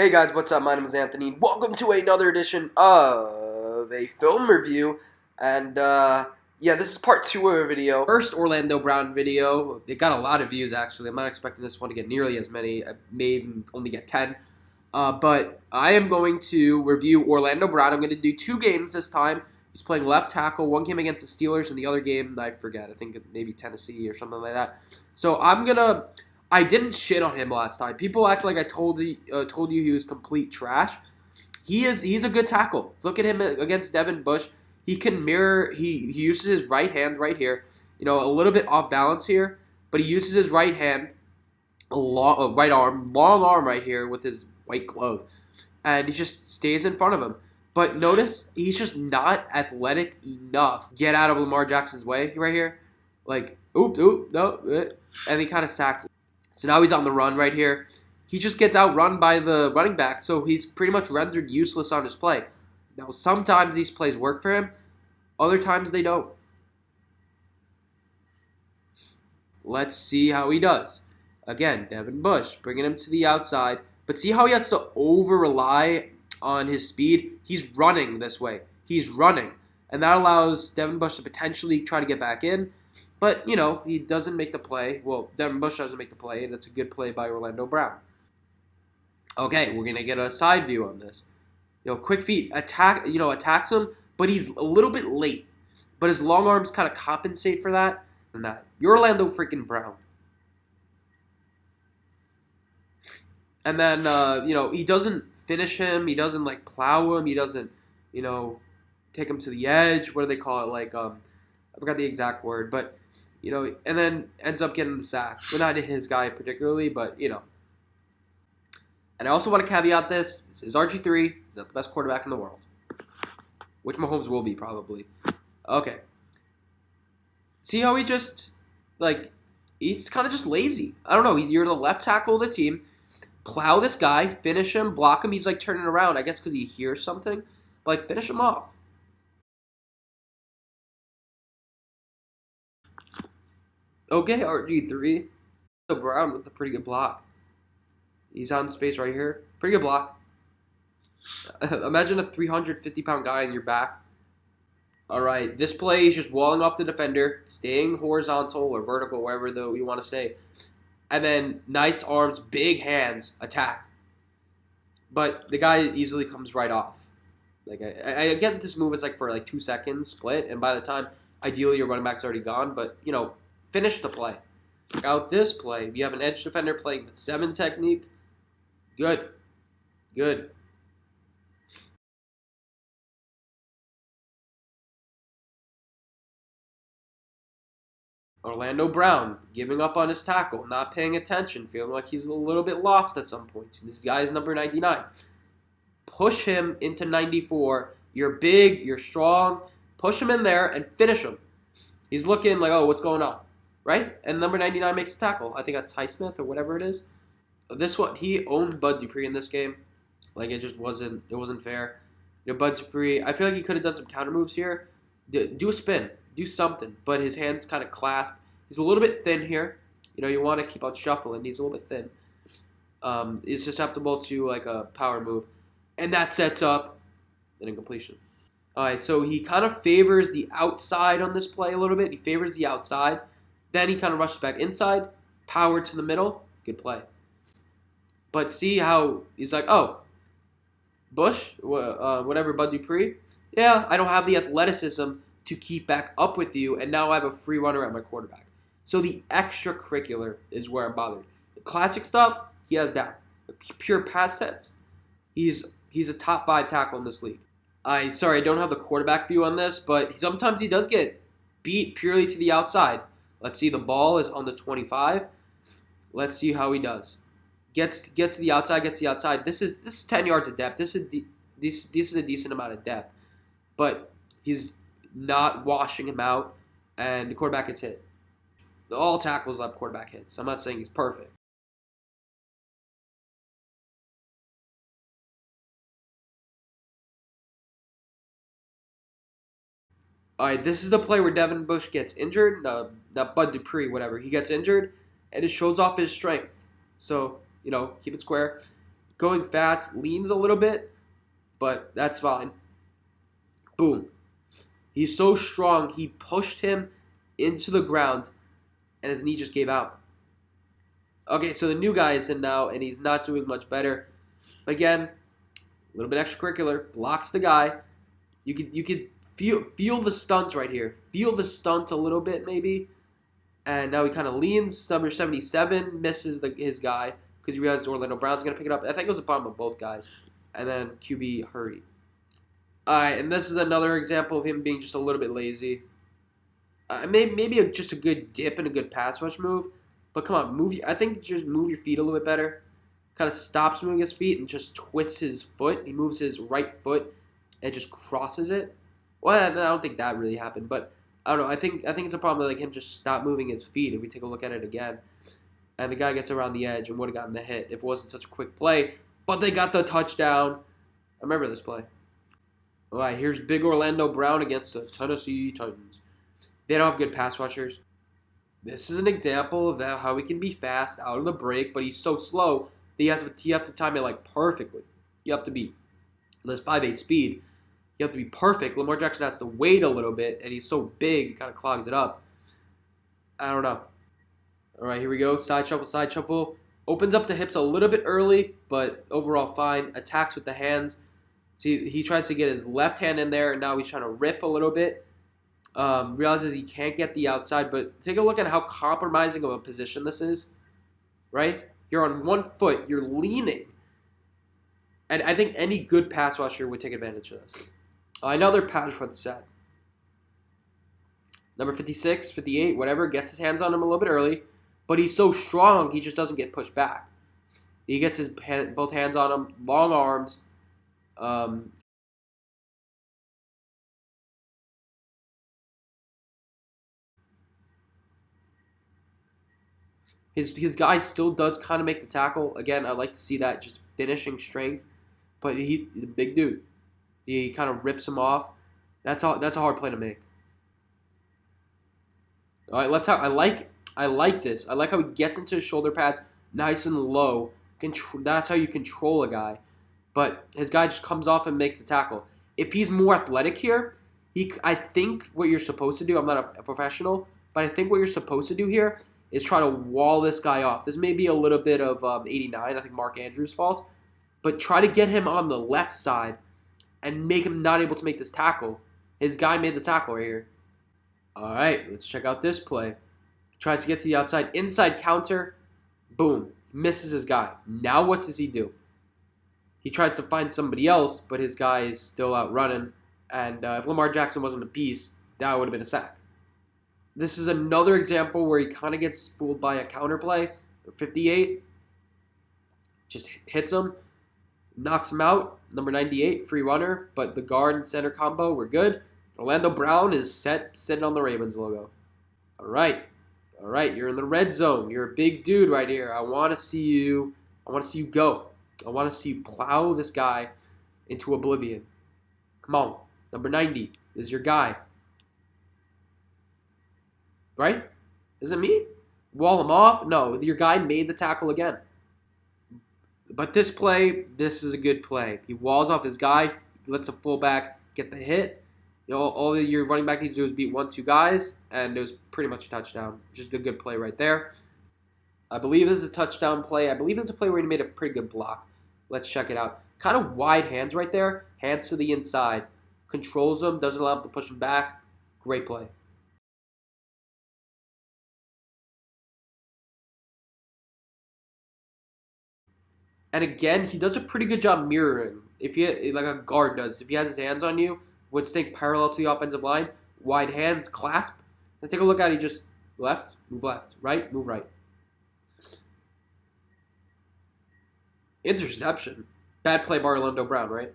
Hey guys, what's up? My name is Anthony. Welcome to another edition of a film review. And yeah, this is part 2 of a video. First Orlando Brown video. It got a lot of views actually. I'm not expecting this one to get nearly as many. I may even only get 10. But I am going to review Orlando Brown. I'm going to do 2 games this time. He's playing left tackle. One game against the Steelers, and the other game, I forget. I think maybe Tennessee or something like that. So I didn't shit on him last time. People act like I told you he was complete trash. He's a good tackle. Look at him against Devin Bush. He can mirror. He uses his right hand right here. You know, a little bit off balance here, but he uses his right hand, right arm, long arm right here with his white glove, and he just stays in front of him. But notice he's just not athletic enough. Get out of Lamar Jackson's way right here. Like, no, and he kind of sacks it. So now he's on the run right here. He just gets outrun by the running back, so he's pretty much rendered useless on his play. Now, sometimes these plays work for him. Other times they don't. Let's see how he does. Again, Devin Bush, bringing him to the outside. But see how he has to over-rely on his speed? He's running this way. He's running. And that allows Devin Bush to potentially try to get back in. But, you know, he doesn't make the play. Well, Devin Bush doesn't make the play, and it's a good play by Orlando Brown. Okay, we're going to get a side view on this. You know, quick feet attacks him, but he's a little bit late. But his long arms kind of compensate for that. And that. You're Orlando freaking Brown. And then, he doesn't finish him. He doesn't, plow him. He doesn't, take him to the edge. What do they call it? I forgot the exact word, but... and then ends up getting the sack. Well, not his guy particularly, but, And I also want to caveat this. This is RG3. He's not the best quarterback in the world. Which Mahomes will be, probably. Okay. See how he just, he's kind of just lazy. I don't know. You're the left tackle of the team. Plow this guy. Finish him. Block him. He's, turning around. I guess because he hears something. But, finish him off. Okay, RG3. Brown with a pretty good block. He's on space right here. Pretty good block. Imagine a 350-pound guy in your back. Alright, this play is just walling off the defender, staying horizontal or vertical, wherever you want to say. And then nice arms, big hands, attack. But the guy easily comes right off. I get this move is for 2 seconds split, and by the time, ideally, your running back's already gone. But, finish the play. Out this play, we have an edge defender playing with 7 technique. Good. Orlando Brown giving up on his tackle, not paying attention, feeling like he's a little bit lost at some points. This guy is number 99. Push him into 94. You're big, you're strong. Push him in there and finish him. He's looking like, oh, what's going on? Right? And number 99 makes the tackle. I think that's Highsmith or whatever it is. This one, he owned Bud Dupree in this game. It just wasn't fair. Bud Dupree, I feel like he could have done some counter moves here. Do a spin. Do something. But his hands kind of clasp. He's a little bit thin here. You want to keep on shuffling. He's a little bit thin. He's susceptible to a power move. And that sets up an incompletion. All right, so he kind of favors the outside on this play a little bit. He favors the outside. Then he kind of rushes back inside. Power to the middle. Good play. But see how he's like, oh, Bush, whatever, Bud Dupree. Yeah, I don't have the athleticism to keep back up with you, and now I have a free runner at my quarterback. So the extracurricular is where I'm bothered. The classic stuff, he has down. The pure pass sets, he's a top 5 tackle in this league. I don't have the quarterback view on this, but sometimes he does get beat purely to the outside. Let's see, the ball is on the 25. Let's see how he does. Gets to the outside, This is 10 yards of depth. This is a decent amount of depth. But he's not washing him out, and the quarterback gets hit. All tackles have quarterback hits. I'm not saying he's perfect. All right, this is the play where Devin Bush gets injured. Not Bud Dupree, whatever. He gets injured, and it shows off his strength. So, keep it square. Going fast, leans a little bit, but that's fine. Boom. He's so strong, he pushed him into the ground, and his knee just gave out. Okay, so the new guy is in now, and he's not doing much better. Again, a little bit extracurricular, blocks the guy. You could feel the stunt right here. Feel the stunt a little bit maybe. And now he kind of leans. Number 77 misses his guy because he realizes Orlando Brown's going to pick it up. I think it was a problem with both guys. And then QB hurry. Alright, and this is another example of him being just a little bit lazy. Maybe just a good dip and a good pass rush move. But come on, I think just move your feet a little bit better. Kind of stops moving his feet and just twists his foot. He moves his right foot and just crosses it. Well, I don't think that really happened, but I don't know. I think it's a problem that like him just stop moving his feet. If we take a look at it again, and the guy gets around the edge and would have gotten the hit if it wasn't such a quick play. But they got the touchdown. I remember this play. All right, here's big Orlando Brown against the Tennessee Titans. They don't have good pass rushers. This is an example of how he can be fast out of the break, but he's so slow that you have to time it like perfectly. You have to be this 5.8 speed. You have to be perfect. Lamar Jackson has to wait a little bit, and he's so big, he kind of clogs it up. I don't know. All right, here we go. Side shuffle, side shuffle. Opens up the hips a little bit early, but overall fine. Attacks with the hands. See, he tries to get his left hand in there, and now he's trying to rip a little bit. Realizes he can't get the outside, but take a look at how compromising of a position this is, right? You're on one foot. You're leaning. And I think any good pass rusher would take advantage of this. Another pass rush set. Number 56, 58, whatever, gets his hands on him a little bit early, but he's so strong, he just doesn't get pushed back. He gets both hands on him, long arms. His guy still does kind of make the tackle. Again, I like to see that, just finishing strength. But he's a big dude. He kind of rips him off. That's a hard play to make. All right, left tackle. I like this. I like how he gets into his shoulder pads nice and low. That's how you control a guy. But his guy just comes off and makes the tackle. If he's more athletic here, I think what you're supposed to do, I'm not a professional, but I think what you're supposed to do here is try to wall this guy off. This may be a little bit of 89, I think Mark Andrews' fault. But try to get him on the left side and make him not able to make this tackle. His guy made the tackle right here. All right, let's check out this play. Tries to get to the outside. Inside counter. Boom. Misses his guy. Now what does he do? He tries to find somebody else, but his guy is still out running. And if Lamar Jackson wasn't a beast, that would have been a sack. This is another example where he kind of gets fooled by a counter play. 58. Just hits him. Knocks him out. Number 98, free runner. But the guard and center combo were good. Orlando Brown is sitting on the Ravens logo. All right, you're in the red zone. You're a big dude right here. I want to see you go. I want to see you plow this guy into oblivion. Come on, number 90 is your guy. Right? Is it me? Wall him off? No, your guy made the tackle again. But this is a good play. He walls off his guy, lets the fullback get the hit. You know, all your running back needs to do is beat 1-2 guys, and it was pretty much a touchdown. Just a good play right there. I believe this is a touchdown play. I believe it's a play where he made a pretty good block. Let's check it out. Kind of wide hands right there. Hands to the inside. Controls him, doesn't allow him to push him back. Great play. And again, he does a pretty good job mirroring. If he, like a guard does, if he has his hands on you, would stay parallel to the offensive line, wide hands, clasp, and take a look at it, he just left, move left, right, move right. Interception. Bad play by Orlando Brown, right?